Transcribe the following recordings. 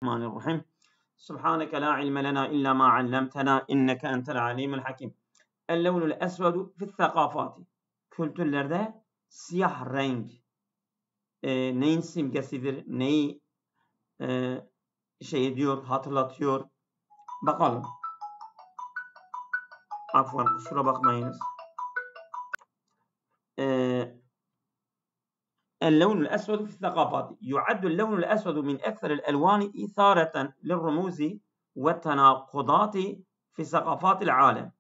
الرحمن الرحيم سبحانك لا علم لنا إلا ما علمتنا إنك أنت العليم الحكيم. اللون الأسود في الثقافات. Kültürlerde siyah renk neyin simgesidir, neyi hatırlatıyor. Bakalım. Afwan, kusura bakmayınız. اللون الأسود في الثقافات يعد اللون الأسود من أكثر الألوان إثارة للرموز والتناقضات في ثقافات العالم.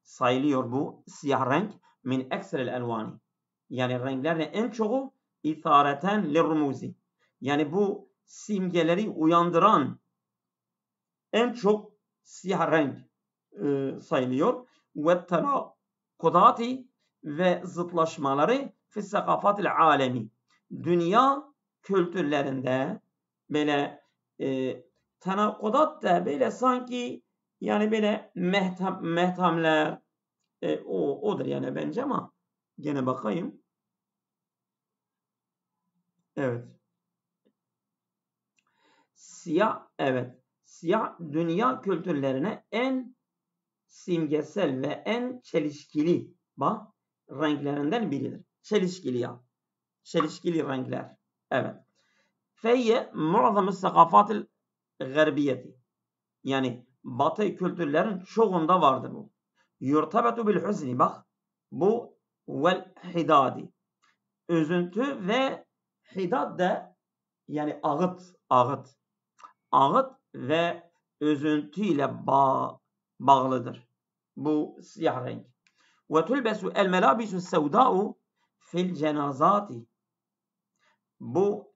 Sayılıyor bu siyah renk min ekseril elvani. Yani renklerin en çoğu ithareten lirrumuzi. Yani bu simgeleri uyandıran en çok siyah renk sayılıyor. Ve tenakudati ve zıtlaşmaları fi sakafatil alemi. Dünya kültürlerinde böyle tenakudat da böyle sanki yani böyle mehtamler odur yani bence ama gene bakayım. Evet. Siyah, evet. Siyah dünya kültürlerine en simgesel ve en çelişkili renklerinden biridir. Çelişkili ya. Çelişkili renkler. Evet. Feyye mu'zamı sakafatil garbiyeti. Yani batı kültürlerin çoğunda vardır bu. Yurtabetu bil hüzni. Bak. Bu vel hidadi. Üzüntü ve hidad da yani ağıt ve üzüntüyle bağlıdır. Bu siyah renk. Ve tulbesu el melabisu sevda'u fil cenazati. Bu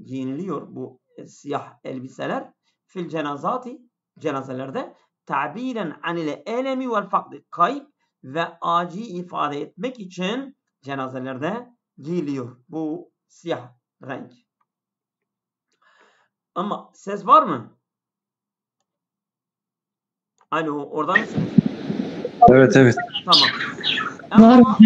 giyiniliyor bu siyah elbiseler fil cenazati, cenazelerde tabiren anil elemi vel fakri, kayıp ve acı ifade etmek için cenazelerde giyiliyor bu siyah renk. Ama ses var mı? Alo, orada mısınız? Evet. Tamam. Ama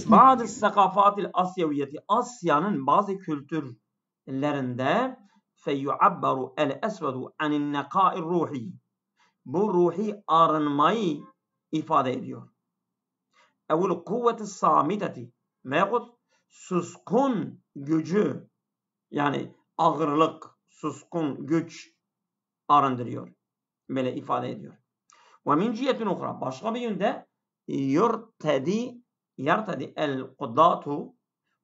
bazı sakafatil asyaviyeti, Asya'nın bazı kültürlerinde feyuabbaru el esvedu anin nekâir ruhi. Bu ruhi arınmayı ifade ediyor. Evul kuvveti samiteti veyahut suskun gücü, yani ağırlık, suskun güç arındırıyor. Böyle ifade ediyor. Ve min cihetin ukhra, başka bir yönde yartadi el kuddatu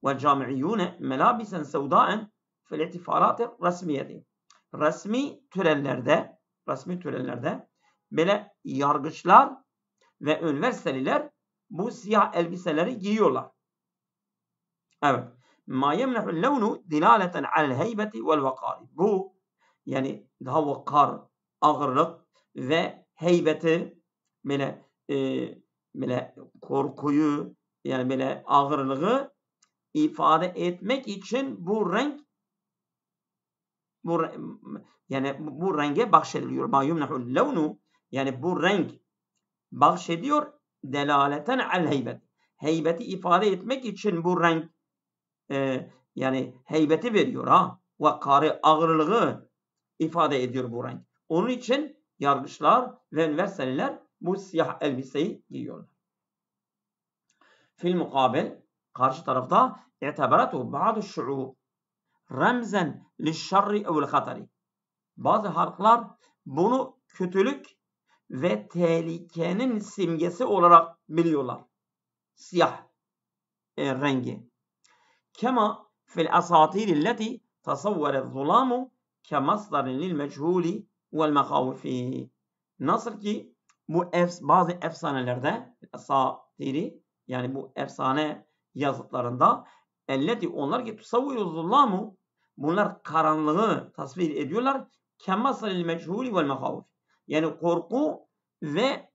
ve camiyyune melabisen sevdaen fil ihtifalat resmiyeti. Resmi törelerde böyle yargıçlar ve üniversiteliler bu siyah elbiseleri giyiyorlar. Evet. Ma yemnehul levnu dilaleten alel heybeti vel vakari. Bu yani daha vakar, ağırlık ve heybeti, böyle korkuyu, yani böyle ağırlığı ifade etmek için bu renk bu renge bahşediliyor. Ma yumnahul levnu, yani bu renk bahşediyor delaleten al heybet. Heybeti ifade etmek için bu renk yani heybeti veriyor ha. Vakarı, ağırlığı ifade ediyor bu renk. Onun için yargıçlar ve üniversiteliler bu siyah elbiseyi giyiyorlar. Fil mukabil, karşı tarafta i'teberatu bazı şu'ub remzen lişşerri evl hatari. Bazı halklar bunu kötülük ve tehlikenin simgesi olarak biliyorlar. Siyah rengi. Kema fil asatir allati tasavvaret zulamu kemasdarin lil meçhuli vel mekhavifi. Nasıl ki bu bazı efsanelerde asatiri, yani bu efsane yazıtlarında elleti, onlar ki tusavviru zulamu, bunlar karanlığı tasvir ediyorlar. Kemasdarin lil meçhuli vel mekhavif. Yani korku ve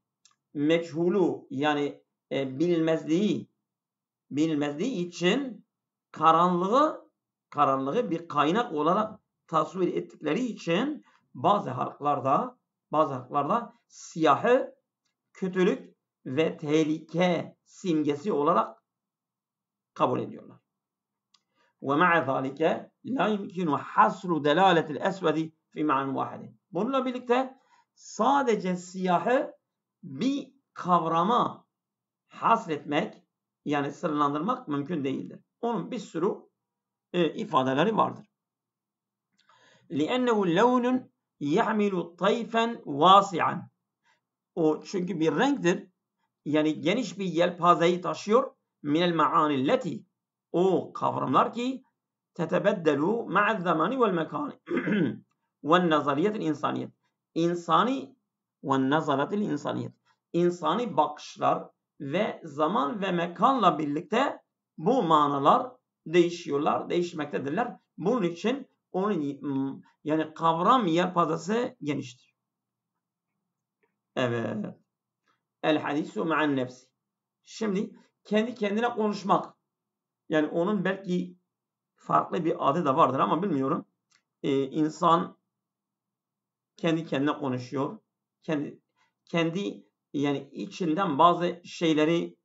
meçhulu, yani bilinmezliği için karanlığı bir kaynak olarak tasvir ettikleri için bazı halklarda siyahı kötülük ve tehlike simgesi olarak kabul ediyorlar. Ve ma'a zalike, la yumkinu hasru delaletil esvedi fi ma'an vahidin. Bununla birlikte sadece siyahı bir kavrama hasretmek, yani sınırlandırmak mümkün değildir. Onun bir sürü ifadeleri vardır. لِأَنَّهُ لَوْنٌ يَحْمِلُ طَيْفًا وَاسِعًا. O çünkü bir renktir. Yani geniş bir yelpazeyi taşıyor. مِنَ الْمَعَانِ الَّتِي. O kavramlar ki tetebeddelu ma'az zamani vel mekani ve nazariyetil insaniyet. İnsani ve nazaratil insaniyet. İnsani bakışlar ve zaman ve mekanla birlikte bu manalar değişiyorlar, değişmektedirler. Bunun için onun yani kavram yelpazesi geniştir. Evet. El hadisu ma'an nefsi. Şimdi kendi kendine konuşmak. Yani onun belki farklı bir adı da vardır ama bilmiyorum. İnsan kendi kendine konuşuyor. Kendi yani içinden bazı şeyleri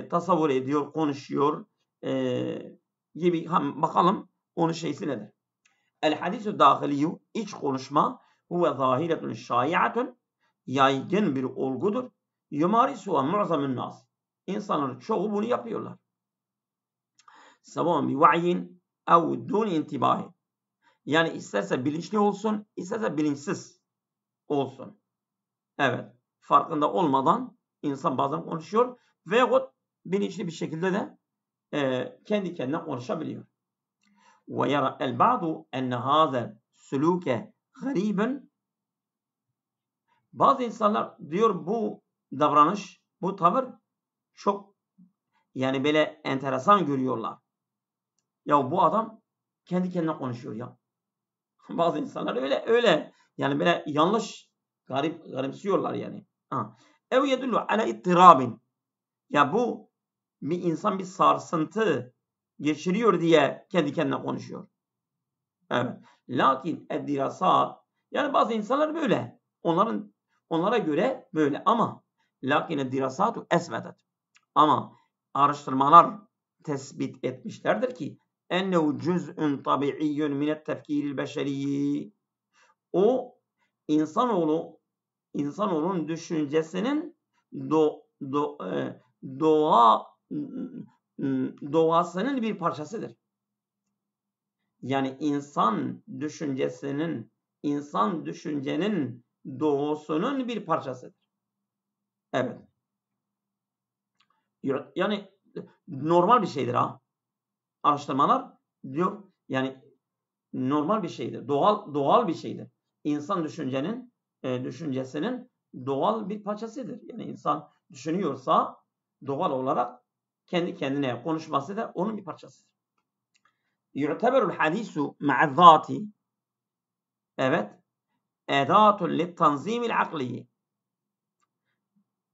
tasavvur ediyor, konuşuyor gibi. Bakalım onun şeysi nedir? El hadisü dâhiliyyu, iç konuşma, huve zâhiretun şâi'atun, yaygın bir olgudur. Yumarisuha mu'zamun nas. İnsanların çoğu bunu yapıyorlar. Sevaun bi va'yin ev dun intibahi. Yani isterse bilinçli olsun, isterse bilinçsiz olsun. Evet. Farkında olmadan insan bazen konuşuyor veyahut bilinçli bir şekilde de kendi kendine konuşabiliyor. Ve yara el ba'du enne hazel suluke gariben. Bazı insanlar diyor bu davranış, bu tavır çok yani böyle enteresan görüyorlar. Ya bu adam kendi kendine konuşuyor ya. Bazı insanlar öyle yani böyle yanlış garipsiyorlar yani. Ev yedullu ala ittirabin. Ya bu bir insan bir sarsıntı geçiriyor diye kendi kendine konuşuyor. Evet. Lakin eddirasat, yani bazı insanlar böyle. Onlara göre böyle ama lakin eddirasatu esvedet. Ama araştırmalar tespit etmişlerdir ki ennehu cüz'ün tabi'iyyun minet tefkiril beşeriyyi. O insanoğlunun düşüncesinin doğasının bir parçasıdır. Yani insan düşüncenin doğusunun bir parçasıdır. Evet. Yani normal bir şeydir ha. Araştırmalar diyor yani normal bir şeydir. Doğal bir şeydir. İnsan düşüncesinin doğal bir parçasıdır. Yani insan düşünüyorsa doğal olarak kendi kendine konuşması da onun bir parçasıdır. Yu'teberul hadisu ma'azzati. Evet. Edatun lit tanzimil akliyi.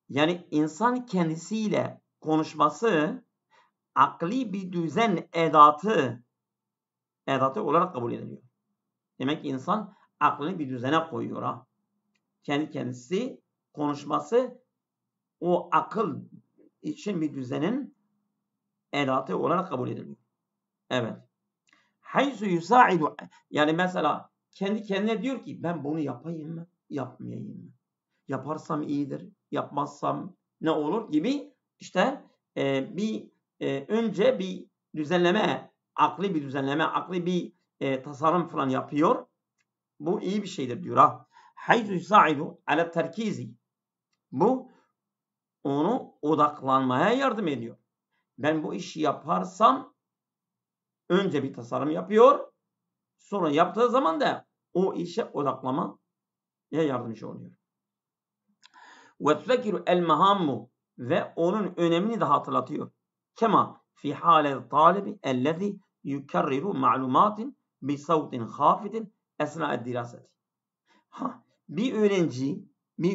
Yani insan kendisiyle konuşması akli bir düzen edatı olarak kabul ediliyor. Demek ki insan aklını bir düzene koyuyor ha. Kendisi konuşması o akıl için bir düzenin edatı olarak kabul ediliyor. Evet. Haysu yusaidu, yani mesela kendi kendine diyor ki ben bunu yapayım mı? Yapmayayım mı? Yaparsam iyidir, yapmazsam ne olur gibi işte önce bir düzenleme, akli bir düzenleme, akli bir tasarım falan yapıyor. Bu iyi bir şeydir diyor ha. Hayzu yusaidu ala terkizi. Bu onu odaklanmaya yardım ediyor. Ben bu işi yaparsam önce bir tasarım yapıyor. Sonra yaptığı zaman da o işe odaklamaya yardımcı oluyor. Ve tüzekiru el mehammu, ve onun önemini de hatırlatıyor. Kema fi hâle talibi ellezî yukarriru ma'lumatin bi savtin hafidin esna'ed diraseti. Bir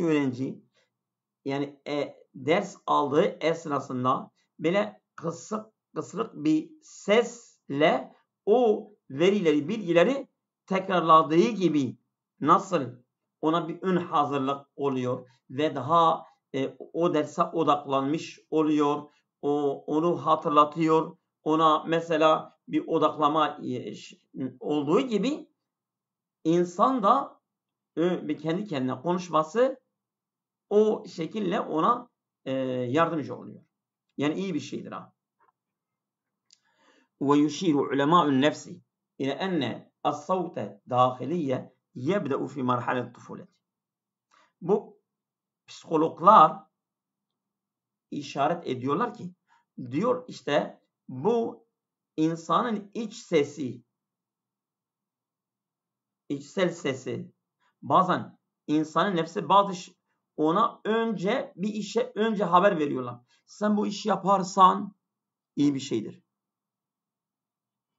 öğrenci yani ders aldığı esnasında böyle kısık bir sesle o verileri, bilgileri tekrarladığı gibi nasıl ona bir ön hazırlık oluyor ve daha o derse odaklanmış oluyor, onu hatırlatıyor, ona mesela bir odaklama olduğu gibi insan da bir kendi kendine konuşması o şekilde ona yardımcı oluyor. Yani iyi bir şeydir ha. ويشير علماء النفس إلى أن الصوت الداخلية يبدأ في مرحلة الطفولة. Bu psikologlar işaret ediyorlar ki diyor işte bu insanın içsel sesi bazen insanın nefsi bazı ona önce bir işe önce haber veriyorlar. Sen bu işi yaparsan iyi bir şeydir.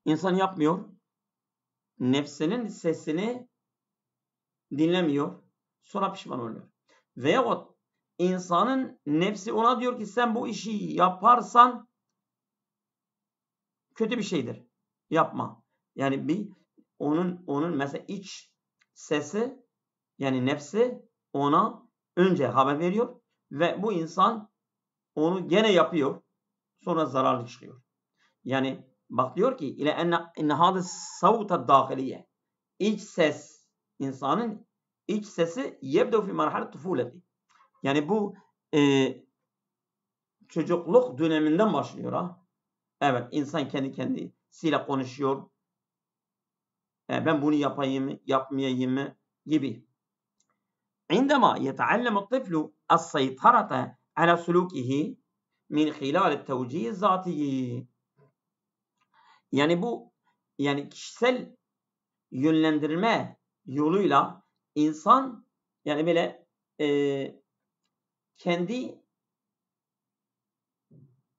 İnsan yapmıyor. Nefsinin sesini dinlemiyor. Sonra pişman oluyor. Veyahut insanın nefsi ona diyor ki sen bu işi yaparsan kötü bir şeydir. Yapma. Yani onun mesela iç sesi yani nefsi ona önce haber veriyor ve bu insan onu gene yapıyor. Sonra zararlı çıkıyor. Yani bak diyor ki ile enne hâde savta dâhiliye. İç ses insanın iç sesi yebdev fi merhale tufuleti. Yani bu çocukluk döneminden başlıyor ha. Evet, insan kendi kendisiyle konuşuyor. Ben bunu yapayım, yapmayayım mı gibi. عندما يتعلم الطفل السيطرة على سلوكه من خلال التوجيه الذاتي. Yani bu yani kişisel yönlendirme yoluyla insan yani böyle kendi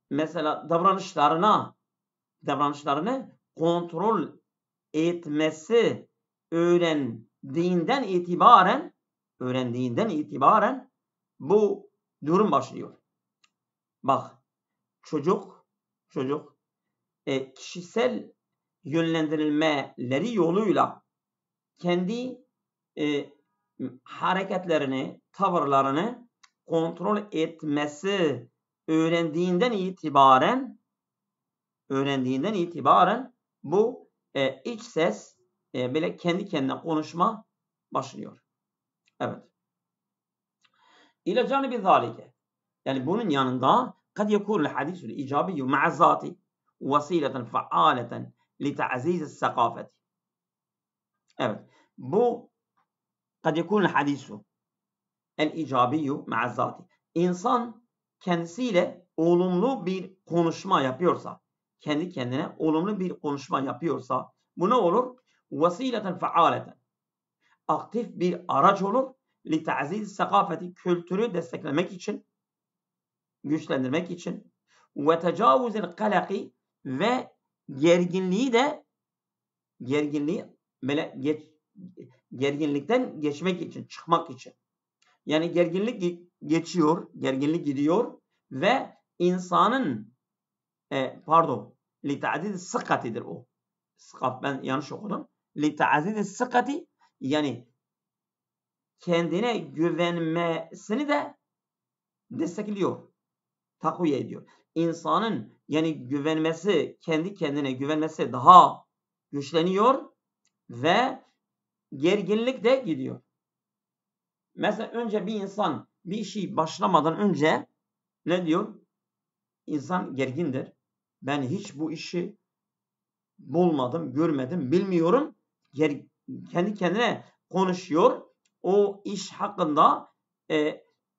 mesela davranışlarını kontrol etmesi öğrendiğinden itibaren bu durum başlıyor. Bak çocuk kişisel yönlendirilmeleri yoluyla kendi hareketlerini, tavırlarını kontrol etmesi öğrendiğinden itibaren bu iç ses böyle kendi kendine konuşma başlıyor. Evet. İle canibi zalike. Yani bunun yanında kad yekunul hadisul icabi ma'a zati vesileten fa'aleten li ta'ziz sakafeti. Evet. Bu kad yekunul hadisu el icabi ma'a zati. İnsan kendisiyle olumlu bir konuşma yapıyorsa, kendi kendine olumlu bir konuşma yapıyorsa bu ne olur? Vesileten fa'aleten. Aktif bir araç olur. Li ta'ziz sakafeti. Kültürü desteklemek için, güçlendirmek için ve tecavüzil kalaki ve gerginlikten geçmek için, çıkmak için. Yani gerginlik gidiyor ve insanın li ta'ziz sıkatidir o. Sıkat ben yanlış okudum. Li ta'ziz sıkati yani kendine güvenmesini de destekliyor. Takviye ediyor. İnsanın yani kendi kendine güvenmesi daha güçleniyor ve gerginlik de gidiyor. Mesela önce bir insan bir işi başlamadan önce ne diyor? İnsan gergindir. Ben hiç bu işi bulmadım, görmedim, bilmiyorum. Kendi kendine konuşuyor. O iş hakkında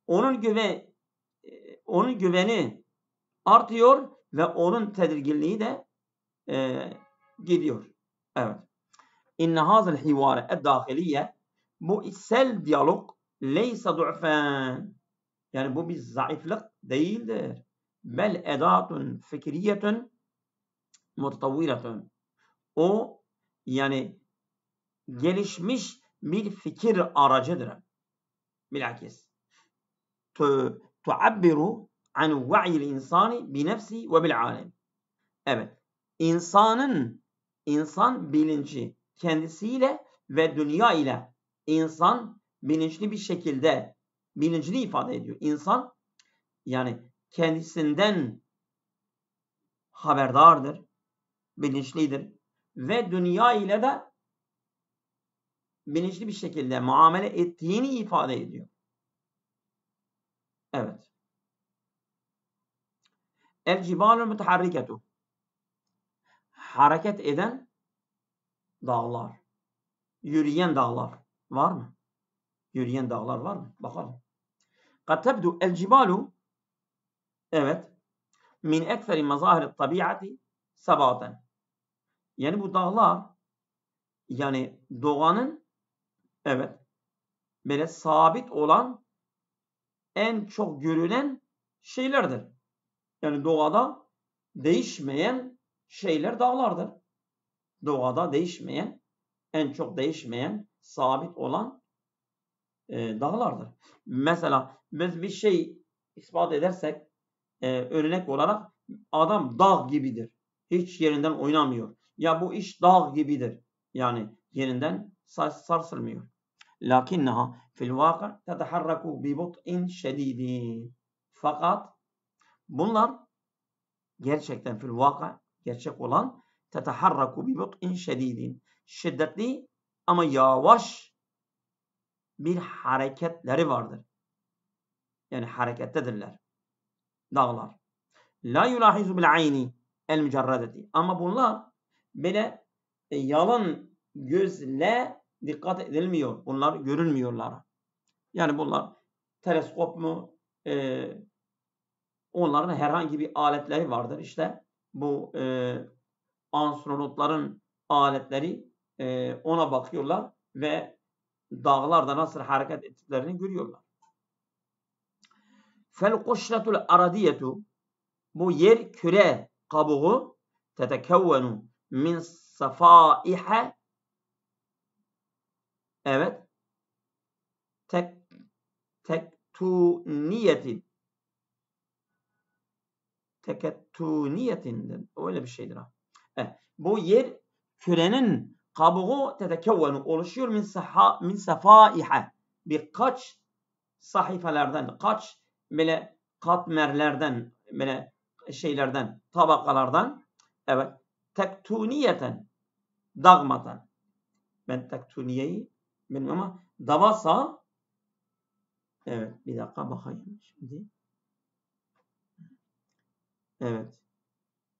onun güveni artıyor ve onun tedirginliği de gidiyor. Evet. İnne hazal hivare ed-dâhiliye bu içsel diyalog leysa du'fen. Yani bu bir zayıflık değildir. Bel edatun fikriyetun mutavviratun. O yani gelişmiş bir fikir aracıdır. Bilakis. Tuabbiru an va'yil insani bi nefsi ve bil alem. Evet. İnsan bilinci kendisiyle ve dünya ile insan bilinçli bir şekilde bilincini ifade ediyor. İnsan yani kendisinden haberdardır, bilinçlidir ve dünya ile de bilinçli bir şekilde muamele ettiğini ifade ediyor. Evet. El cibalul müteharriketu. Hareket eden dağlar. Yürüyen dağlar var mı? Yürüyen dağlar var mı? Bakalım. Kad tebdu el cibalu, evet, min ekferi mazahir tabiati sabaten. Yani bu dağlar, yani doğanın, evet, böyle sabit olan en çok görülen şeylerdir. Yani doğada değişmeyen şeyler dağlardır. Doğada değişmeyen, en çok değişmeyen, sabit olan dağlardır. Mesela biz bir şey ispat edersek, örnek olarak adam dağ gibidir. Hiç yerinden oynamıyor. Ya bu iş dağ gibidir. Yani yerinden sarsılmıyor. Lakinnaha fil vaka teteharraku bi but'in şedidin. Fakat bunlar gerçekten fil vaka, gerçek olan, teteharraku bi but'in şedidin. Şiddetli ama yavaş bir hareketleri vardır. Yani harekettedirler dağlar. La yulahizu bil ayni el mücerredeti. Ama bunlar böyle yalan gözle dikkat edilmiyor. Bunlar görülmüyorlar. Yani bunlar teleskop mu? Onların herhangi bir aletleri vardır. İşte bu astronotların aletleri, ona bakıyorlar ve dağlarda nasıl hareket ettiklerini görüyorlar. Fel kuşratul aradiyetu, bu yer küre kabuğu, tetekevvenu min safaihe, evet, tektuniyetin, öyle bir şeydir ha. Evet. Bu yer kürenin kabuğu tetekevvenu oluşuyor min safaihe, birkaç sahifelerden, kaç böyle katmerlerden, böyle şeylerden, tabakalardan, evet, tektuniyeten, dağmadan. Ben tektuniyeyi bilmiyorum ama davasa, evet, bir dakika bakayım şimdi. Evet.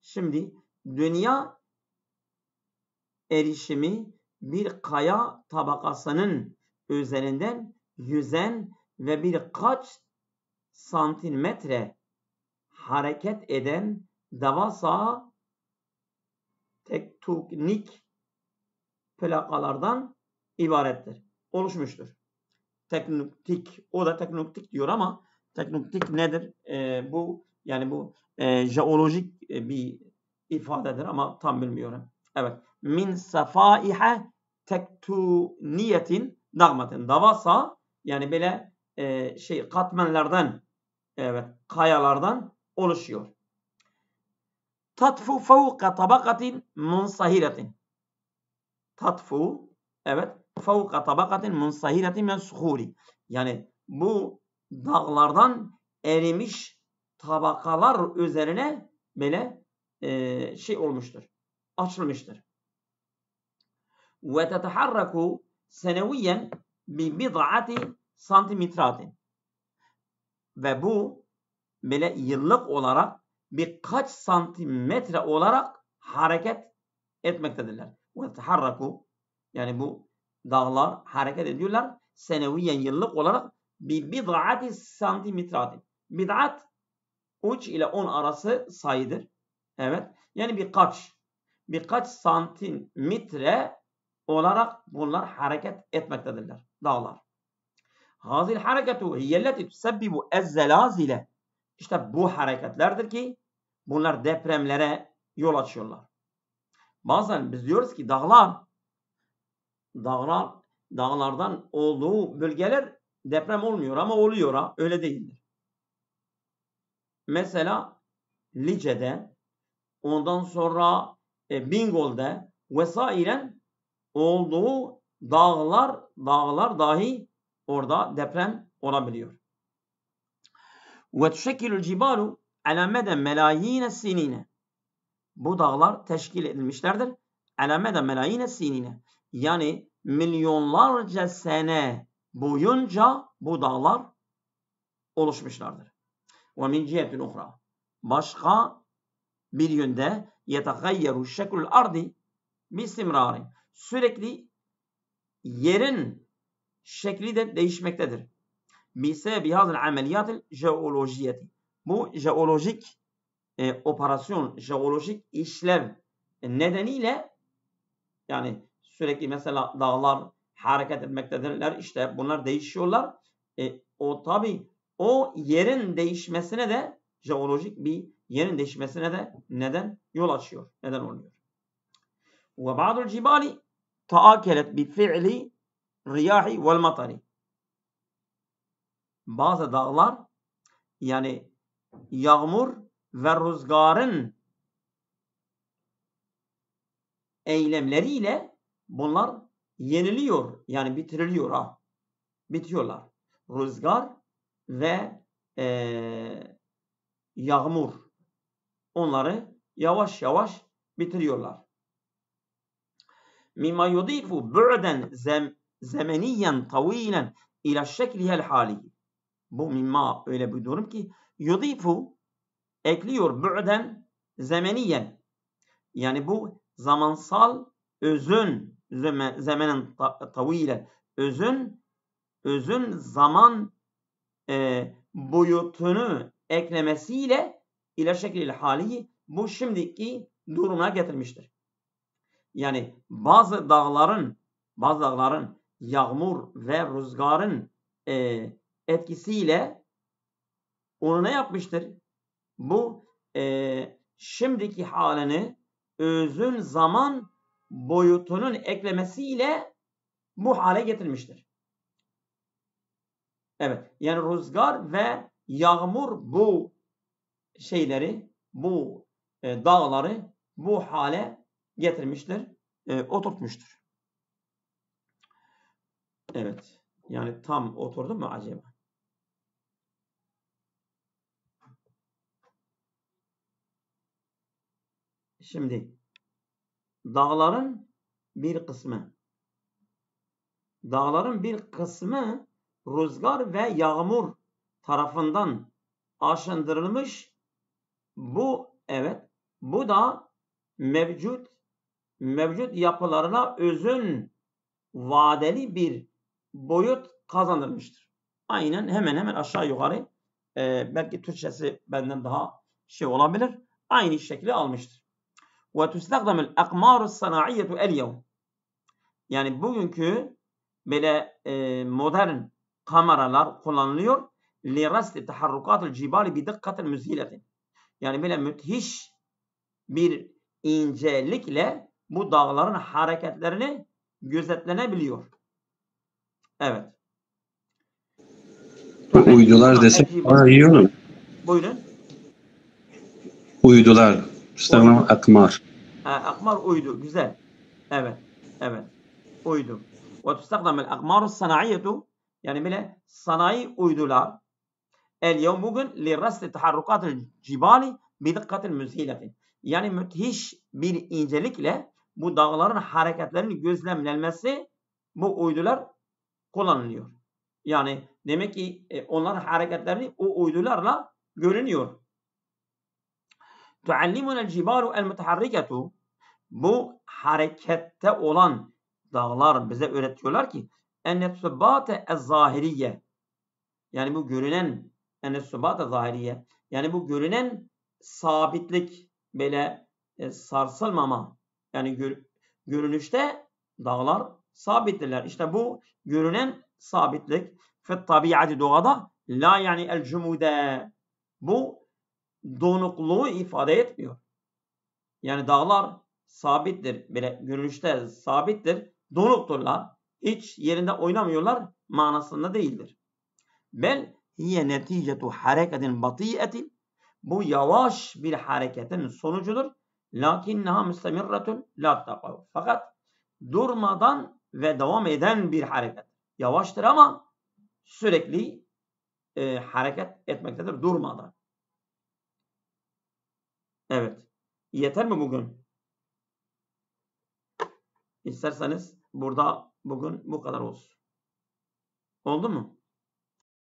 Şimdi dünya erişimi bir kaya tabakasının üzerinden yüzen ve birkaç santimetre hareket eden devasa tektonik plakalardan ibarettir. Oluşmuştur. Teknoktik, o da teknoktik diyor ama teknoktik nedir? Bu yani bu jeolojik bir ifadedir ama tam bilmiyorum. Evet. Min safaihe tektoniyetin dağmatin. Davasa yani böyle katmanlardan, evet, kayalardan oluşuyor. Tatfu fevka tabakatin munsahiretin. Tatfu, evet, fevka tabakatin munsahiretin men suhuri. Yani bu dağlardan erimiş tabakalar üzerine böyle olmuştur. Açılmıştır. Ve teteharraku seneviyen bi bid'ati santimetratin. Ve bu böyle yıllık olarak birkaç santimetre olarak hareket etmektedirler. Ve teharraku, yani bu dağlar hareket ediyorlar. Seneviyen, yıllık olarak bir bid'ati santimetratin. Bid'at 3 ile 10 arası sayıdır. Evet. Yani birkaç santimetre olarak bunlar hareket etmektedirler. Dağlar. Hazil hareketu hiyelleti tüsebbibu ezzelazile. İşte bu hareketlerdir ki bunlar depremlere yol açıyorlar. Bazen biz diyoruz ki dağlardan olduğu bölgeler deprem olmuyor ama oluyor ha. Öyle değildir. Mesela Lice'de, ondan sonra Bingöl'de vesairen olduğu dağlar dahi orada deprem olabiliyor. Ve tüşekkilül cibalu ala meden melayine sinine. bu dağlar teşkil edilmişlerdir. Alamede melayine sinine. Yani milyonlarca sene boyunca bu dağlar oluşmuşlardır. Ve min cihetin uhra. Başka bir yönde yetagayyeru şeklül ardi bistimrari. Sürekli yerin şekli de değişmektedir. Bisebebi hazıl ameliyatil jeolojiyeti. Bu jeolojik operasyon, jeolojik işlev nedeniyle, yani sürekli mesela dağlar hareket etmektedirler. İşte bunlar değişiyorlar. O tabi o yerin değişmesine de, jeolojik bir yerin değişmesine de neden yol açıyor. Neden oluyor. Ve ba'dul cibali taakkelet bi fi'li riyahi vel matari. Bazı dağlar, yani yağmur ve rüzgarın eylemleriyle bunlar yeniliyor. Yani bitiriliyor. Bitiyorlar. Rüzgar ve yağmur onları yavaş yavaş bitiriyorlar. Mimma yudifu bu'den zemeniyen tavilen ila şeklihel hali. Bu mimma öyle bir durum ki yudifu ekliyor bu'den zemeniyen. Yani bu zamansal özün, zamanen tavilen, özün zaman boyutunu eklemesiyle ila şeklil hali, bu şimdiki durumuna getirmiştir. Yani bazı dağların yağmur ve rüzgarın etkisiyle onu ne yapmıştır? Bu şimdiki halini özün zaman boyutunun eklemesiyle bu hale getirmiştir. Evet. Yani rüzgar ve yağmur bu şeyleri, bu dağları bu hale getirmiştir, oturtmuştur. Evet. Yani tam oturdu mu acaba? Şimdi dağların bir kısmı rüzgar ve yağmur tarafından aşındırılmış. Bu da mevcut yapılarına özün vadeli bir boyut kazandırmıştır. Aynen hemen hemen aşağı yukarı belki Türkçesi benden daha şey olabilir. Aynı şekli almıştır. Ve tustagdamul akmarus sanaiyetu el-yevm. Yani bugünkü böyle modern kameralar kullanılıyor. Li rasti taharrukatul cibali bi dikkatil müzhiletin. Yani böyle müthiş bir incelikle bu dağların hareketlerini gözetlenebiliyor. Evet. Uydular desek daha iyi olur. Buyurun. Uydular. Müslüman akmar. Akmar uydu. Güzel. Evet. Uydu. Ve tustagdamul akmarus sanaiyetu, yani böyle sanayi uydular el-yevm bugün li rasti taharrukatil cibali bi dikkatil müzhiletin. Yani müthiş bir incelikle bu dağların hareketlerinin gözlemlenmesi bu uydular kullanılıyor. Yani demek ki onların hareketlerini o uydularla görünüyor. Tuallimunel cibalu el mutaharriketu. Bu harekette olan dağlar bize öğretiyorlar ki ennetsubbate ez-zahiriye. Yani bu görünen ennetsubbate zahiriye. Yani bu görünen sabitlik, böyle sarsılmama. Yani görünüşte dağlar sabittirler. İşte bu görünen sabitlik fit tabiati, doğada, la yani el cumude. Bu donukluğu ifade etmiyor. Yani dağlar sabittir, böyle görünüşte sabittir, donukturlar, hiç yerinde oynamıyorlar manasında değildir. Bel hiye neticetu hareketin batiyetin, bu yavaş bir hareketin sonucudur. Lakinnaha müstemirretun la taqav. Fakat durmadan ve devam eden bir hareket. Yavaştır ama sürekli hareket etmektedir durmadan. Evet. Yeter mi bugün? İsterseniz burada bugün bu kadar olsun. Oldu mu?